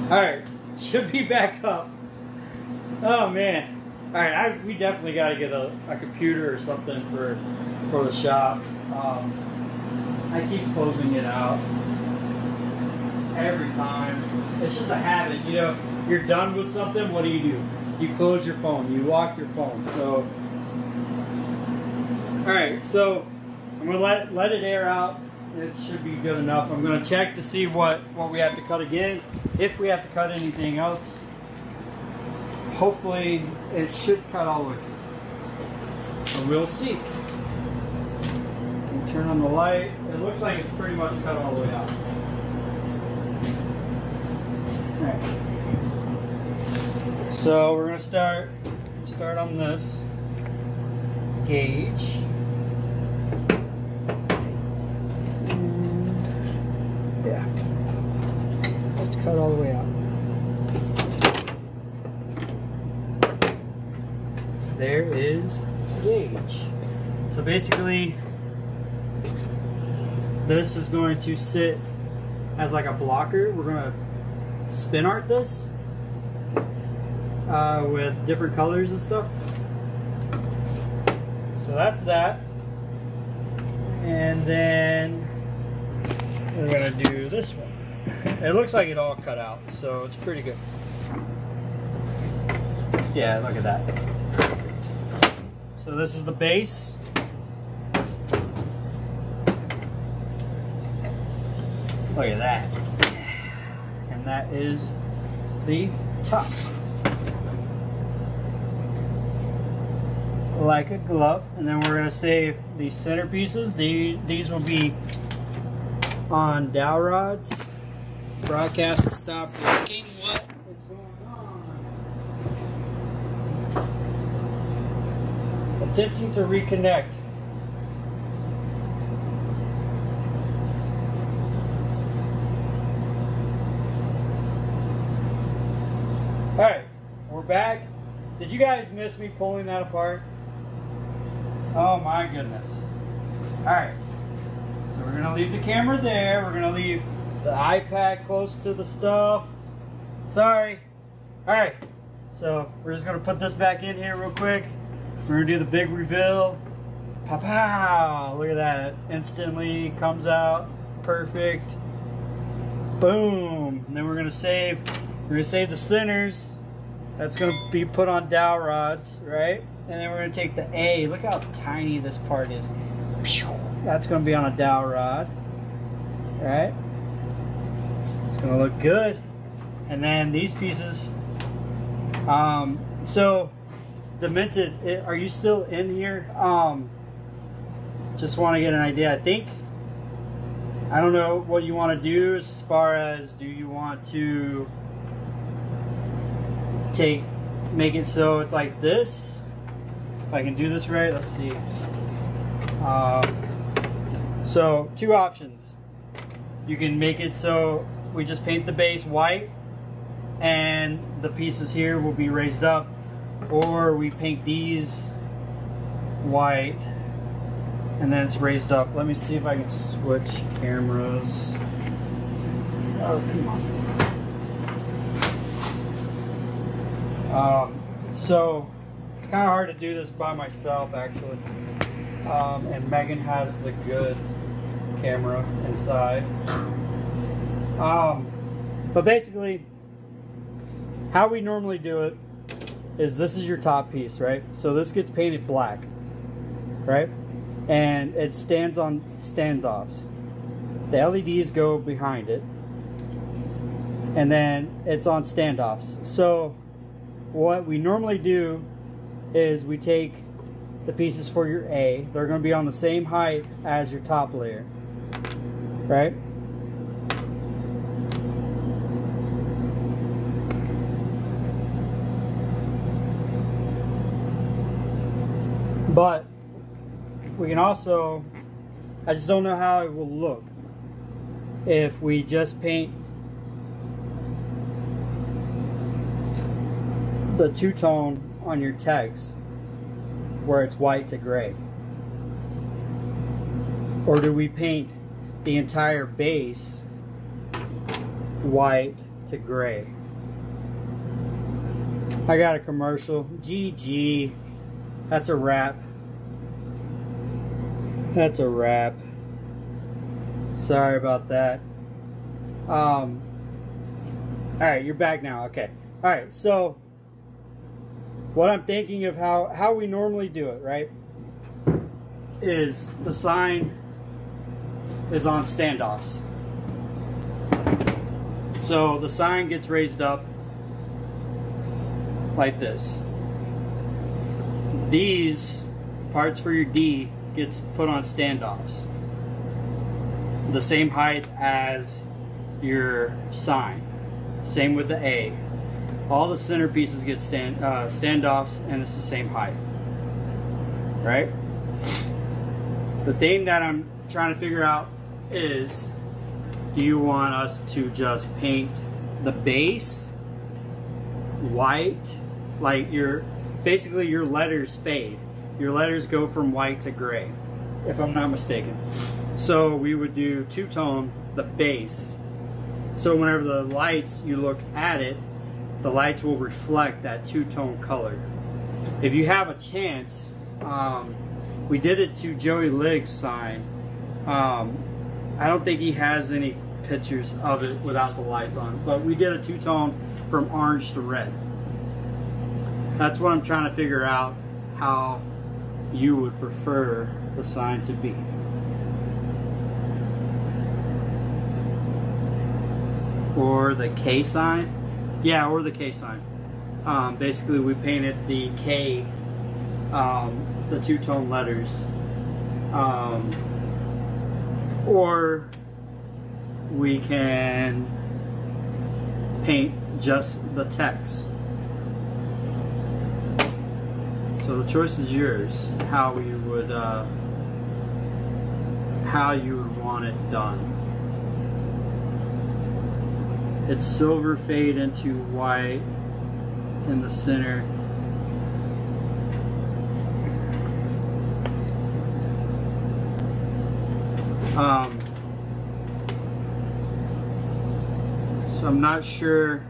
Alright, should be back up. Oh man. Alright, we definitely got to get a computer or something for the shop. I keep closing it out every time. It's just a habit, you know. You're done with something, what do? You close your phone, you lock your phone. So, alright, so I'm going to let it air out. It should be good enough. I'm going to check to see what we have to cut again. If we have to cut anything else. Hopefully it should cut all the way. So we'll see. We'll turn on the light. It looks like it's pretty much cut all the way out. Alright. So we're going to start on this gauge. Yeah, let's cut all the way out. There is the gauge. So basically, this is going to sit as like a blocker. We're going to spin art this with different colors and stuff. So that's that. And then we're going to do this one. It looks like it all cut out, so it's pretty good. Yeah, look at that. So this is the base. Look at that. And that is the top. Like a glove. And then we're going to save these center pieces. These will be on dowel rods. Broadcast has stopped working. What is going on? Attempting to reconnect. Alright, we're back. Did you guys miss me pulling that apart? Oh my goodness. Alright. So we're going to leave the camera there. We're going to leave the iPad close to the stuff. Sorry. Alright. So we're just going to put this back in here real quick. We're going to do the big reveal. Pow pow. Look at that. Instantly comes out. Perfect. Boom. And then we're going to save the centers. That's going to be put on dowel rods, right? And then we're going to take the A. Look how tiny this part is. That's going to be on a dowel rod, right? It's going to look good. And then these pieces. So, Demented, are you still in here? Just want to get an idea. I don't know what you want to do as far as, do you want to make it so it's like this? If I can do this right, let's see. So, two options. You can make it so we just paint the base white and the pieces here will be raised up, or we paint these white and then it's raised up. Let me see if I can switch cameras. Oh, come on. So it's kind of hard to do this by myself, actually. And Megan has the good camera inside. But basically, how we normally do it is this is your top piece, right? So this gets painted black, right? And it stands on standoffs. The LEDs go behind it. And then it's on standoffs. So what we normally do is we take the pieces for your A. They're going to be on the same height as your top layer, right? But we can also I just don't know how it will look if we just paint the two-tone on your text where it's white to gray. Or do we paint the entire base white to gray? I got a commercial. GG. That's a wrap. That's a wrap. Sorry about that. Alright, you're back now. Okay. Alright, so what I'm thinking of how we normally do it, right, is the sign is on standoffs. So the sign gets raised up like this. These parts for your D gets put on standoffs, the same height as your sign. Same with the A. All the center pieces get standoffs, and it's the same height, right? The thing that I'm trying to figure out is, do you want us to just paint the base white, like basically your letters fade, your letters go from white to gray, if I'm not mistaken. So we would do two-tone the base, so whenever the lights, you look at it, the lights will reflect that two-tone color. If you have a chance, we did it to Joey Ligg's sign. I don't think he has any pictures of it without the lights on, but we did a two-tone from orange to red. That's what I'm trying to figure out, how you would prefer the sign to be. Or the K sign? Yeah, or the K sign. Basically, we painted the K, the two-tone letters. Or we can paint just the text. So the choice is yours, how you would want it done. It's silver fade into white in the center. So I'm not sure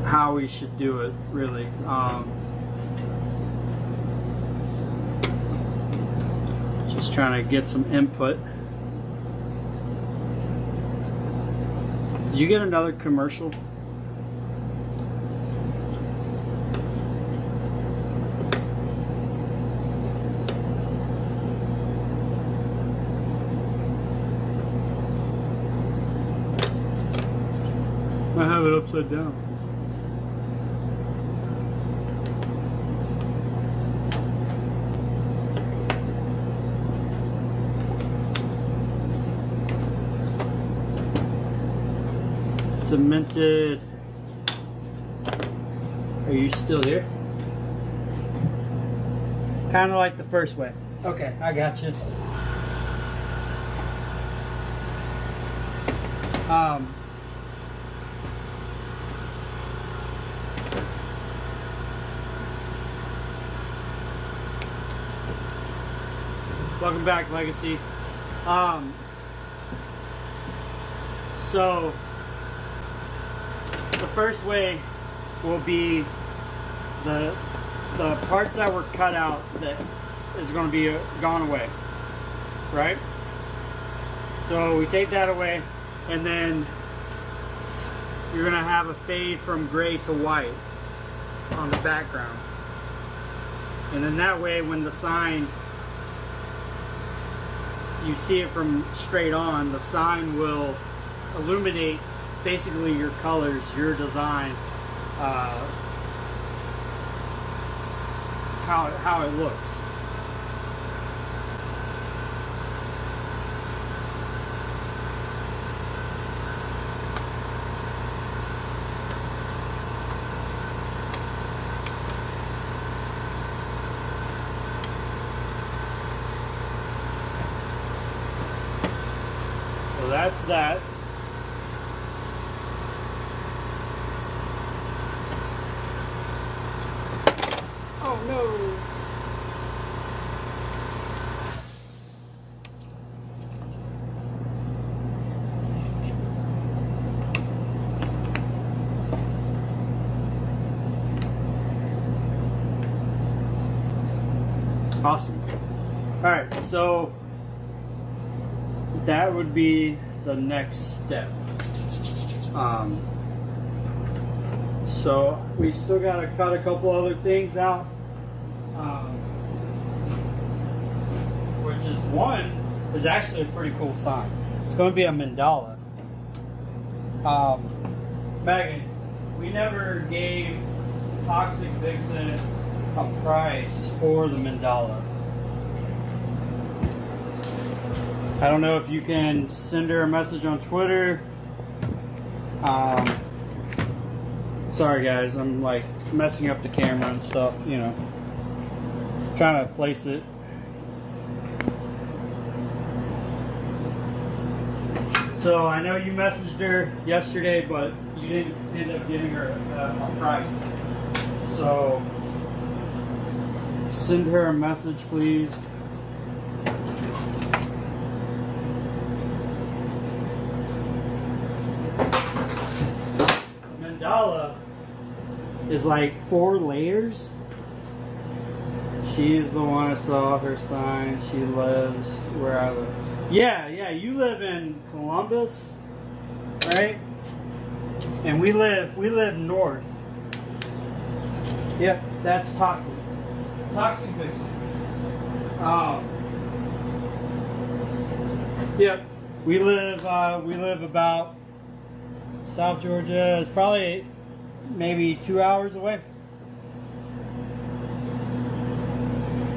how we should do it, really. Just trying to get some input. Did you get another commercial? I have it upside down. Demented. Are you still here? Kind of like the first way. Okay, I got you. Welcome back, Legacy. So the first way will be the parts that were cut out that is going to be gone away, right? So we take that away, and then you're going to have a fade from gray to white on the background. And then that way, when the sign, you see it from straight on, the sign will illuminate basically your colors, your design, how it looks. So that's that. Oh no. Awesome. All right, so that would be the next step. So we still got to cut a couple other things out, which is one is actually a pretty cool sign. It's going to be a mandala. Megan, we never gave Toxic Vixen a price for the mandala. I don't know if you can send her a message on Twitter. Sorry guys, I'm like messing up the camera and stuff, you know, trying to place it. So I know you messaged her yesterday, but you didn't end up giving her a price. So send her a message, please. Mandala is like 4 layers. She is the one I saw her sign. She lives where I live. Yeah, you live in Columbus, right? And we live north. Yep, that's Toxic. Toxic Vixen. Yep, we live about South Georgia. Is probably maybe 2 hours away.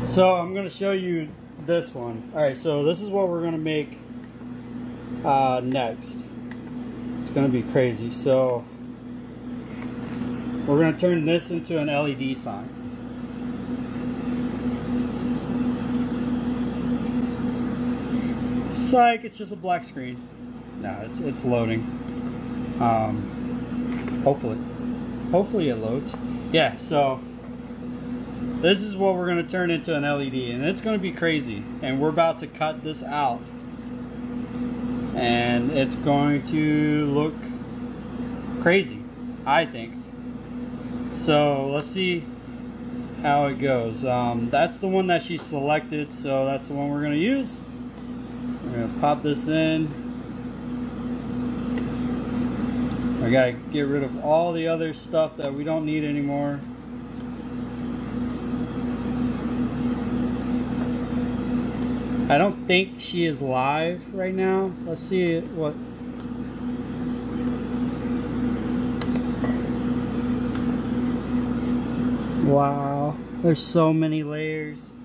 So I'm going to show you this one. Alright, so this is what we're going to make next. It's going to be crazy. So we're going to turn this into an LED sign. Psych, it's just a black screen. No, it's loading. Hopefully it loads. Yeah, so this is what we're going to turn into an LED, and it's going to be crazy. And we're about to cut this out, and it's going to look crazy, I think. So let's see how it goes. That's the one that she selected, so that's the one we're going to use. We're going to pop this in. I gotta get rid of all the other stuff that we don't need anymore. I don't think she is live right now. Let's see what. Wow, there's so many layers.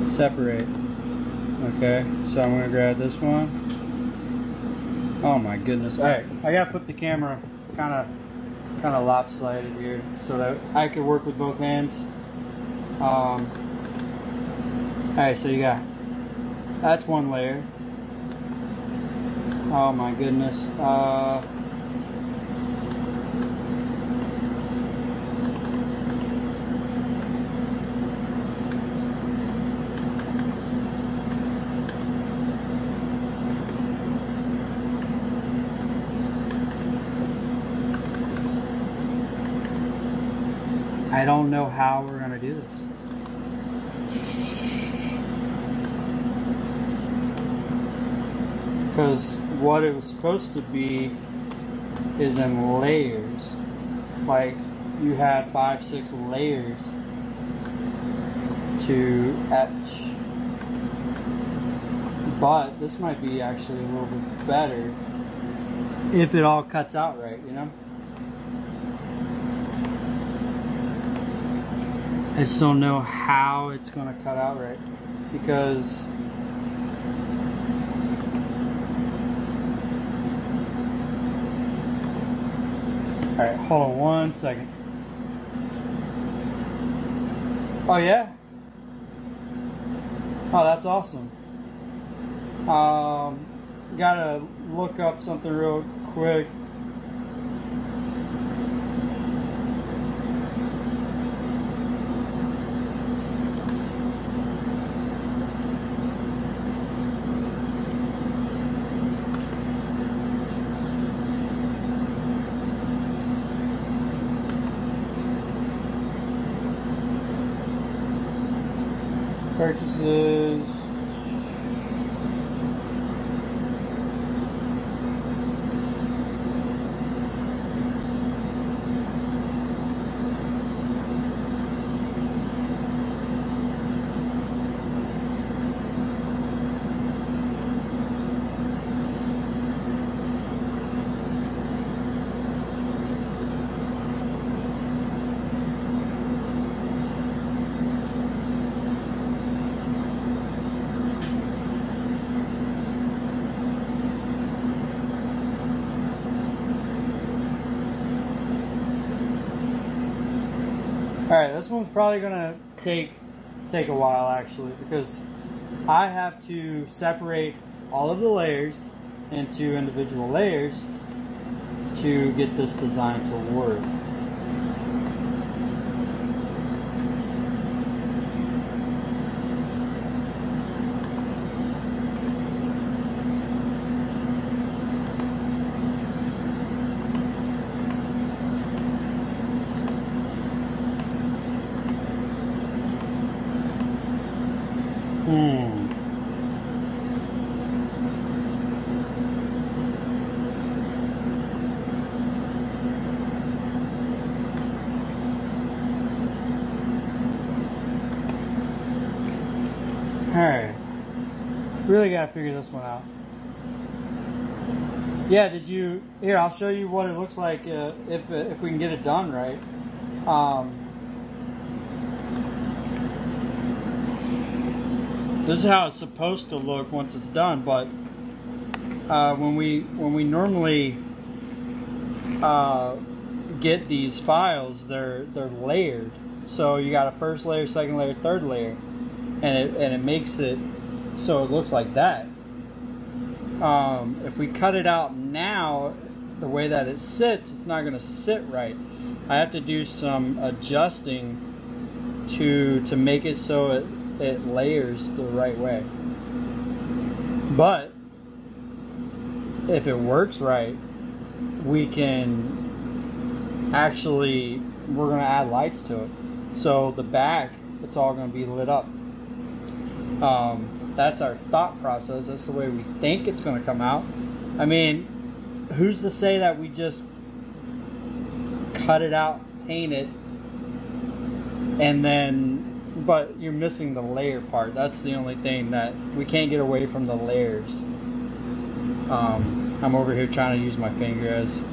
Separate. Okay, so I'm gonna grab this one. Oh my goodness! All right, I gotta put the camera kind of lopsided here so that I could work with both hands. All right, so you got that's one layer. Oh my goodness! I don't know how we're going to do this. Because what it was supposed to be is in layers. Like you had 5-6 layers to etch. But this might be actually a little bit better if it all cuts out right, you know? I just don't know how it's going to cut out right, because alright, hold on 1 second. Oh yeah? Oh, that's awesome. Gotta look up something real quick. Purchases. Alright, this one's probably gonna take a while actually, because I have to separate all of the layers into individual layers to get this design to work. Alright, really gotta figure this one out. Yeah, did you, here I'll show you what it looks like if we can get it done right. This is how it's supposed to look once it's done, but when we normally get these files, they're layered. So you got a first layer, second layer, third layer, and it makes it so it looks like that. If we cut it out now, the way that it sits, it's not going to sit right. I have to do some adjusting to make it so it layers the right way. But if it works right, we can actually, we're going to add lights to it. So the back, it's all going to be lit up. That's our thought process. That's the way we think it's going to come out. I mean, who's to say that we just cut it out, paint it, and then, but you're missing the layer part. That's the only thing that we can't get away from, the layers. I'm over here trying to use my finger as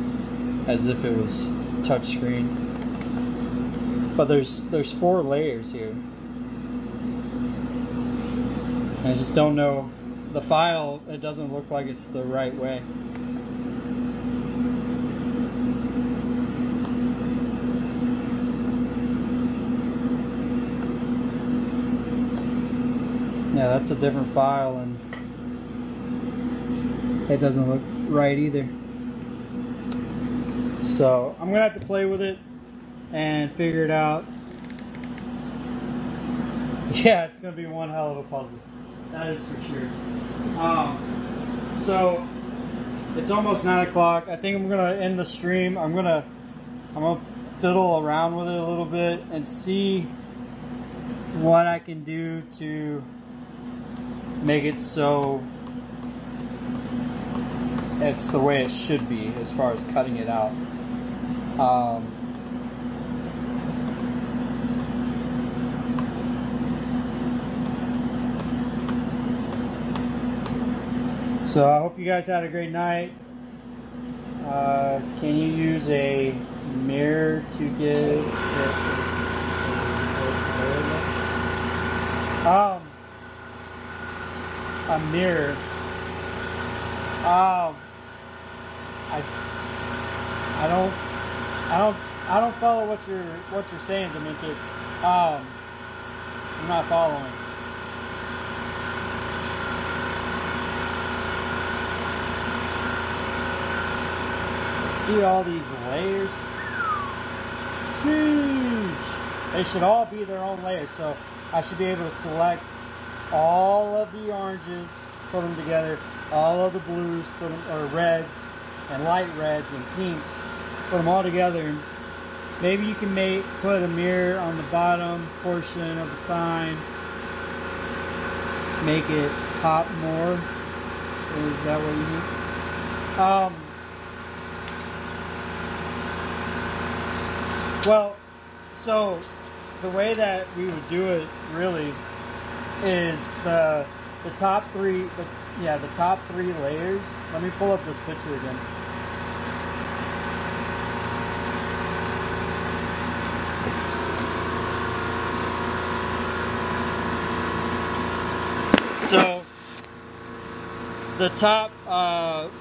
if it was touch screen. But there's 4 layers here. I just don't know, the file, it doesn't look like it's the right way. Yeah, that's a different file and it doesn't look right either. So I'm gonna have to play with it and figure it out. Yeah, it's gonna be one hell of a puzzle. That is for sure. So it's almost 9 o'clock. I think I'm gonna end the stream. I'm gonna fiddle around with it a little bit and see what I can do to make it so it's the way it should be as far as cutting it out. So I hope you guys had a great night. Can you use a mirror to give it a mirror? I don't follow what you're saying, Demented. I'm not following. see all these layers? Huge! They should all be their own layers, so I should be able to select all of the oranges, put them together, all of the blues, put them, or reds, and light reds and pinks, put them all together. And maybe you can put a mirror on the bottom portion of the sign, make it pop more. Is that what you need? Well, so the way that we would do it really is the top three, the top 3 layers. Let me pull up this picture again. So the top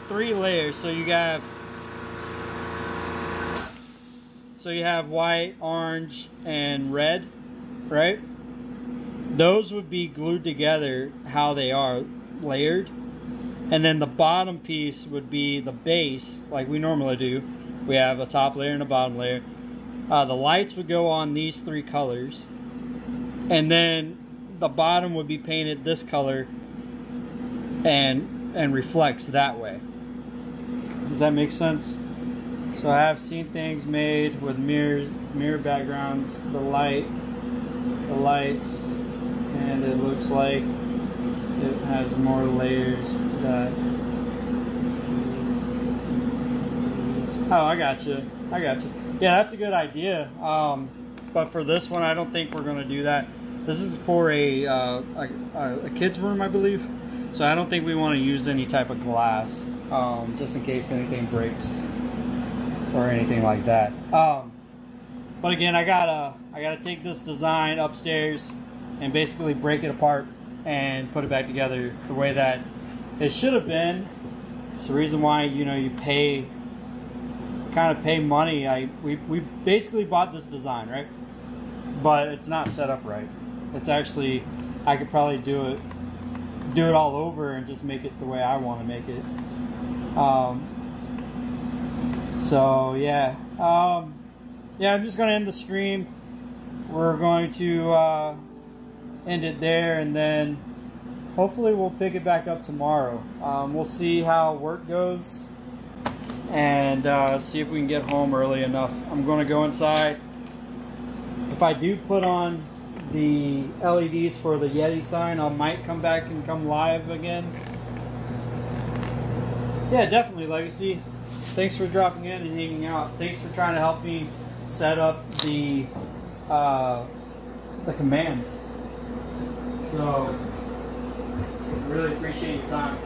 3 layers, so you have white, orange, and red, right? Those would be glued together how they are layered. And then the bottom piece would be the base, like we normally do. We have a top layer and a bottom layer. The lights would go on these 3 colors. And then the bottom would be painted this color and reflects that way. Does that make sense? So I have seen things made with mirror backgrounds, the lights, and it looks like it has more layers that... Oh, I got you. Yeah, that's a good idea. But for this one, I don't think we're going to do that. This is for a kid's room, I believe. So I don't think we want to use any type of glass, just in case anything breaks or anything like that. But again, I gotta take this design upstairs and basically break it apart and put it back together the way that it should have been. It's the reason why, you know, you kind of pay money. We basically bought this design, right? But it's not set up right. It's actually, I could probably do it all over and just make it the way I want to make it. So yeah, I'm just going to end the stream. We're going to end it there, and then hopefully we'll pick it back up tomorrow. We'll see how work goes and see if we can get home early enough. I'm going to go inside. If I do put on the LEDs for the Yeti sign, I might come back and come live again. Yeah, definitely, Legacy. Thanks for dropping in and hanging out. Thanks for trying to help me set up the commands. So, really appreciate your time.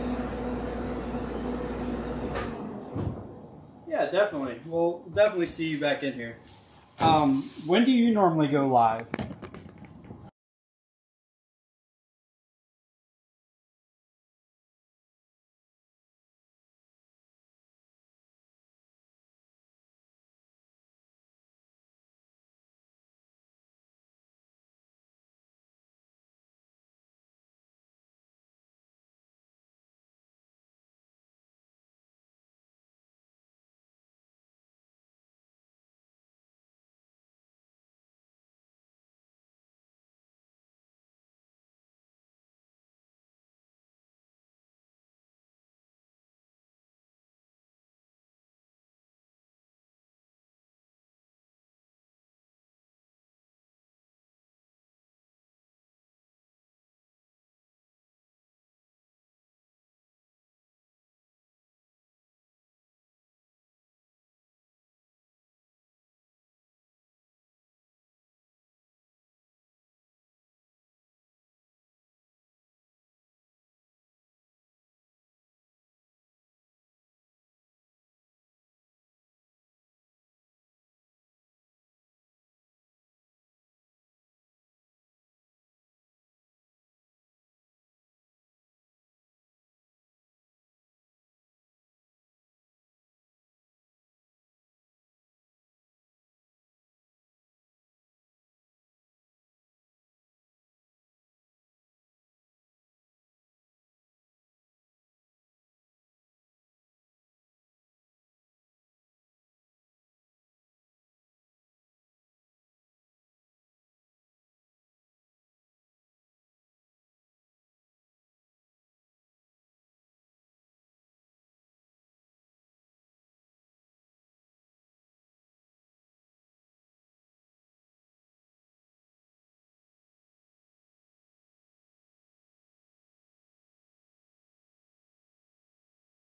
Yeah, definitely. We'll definitely see you back in here. When do you normally go live?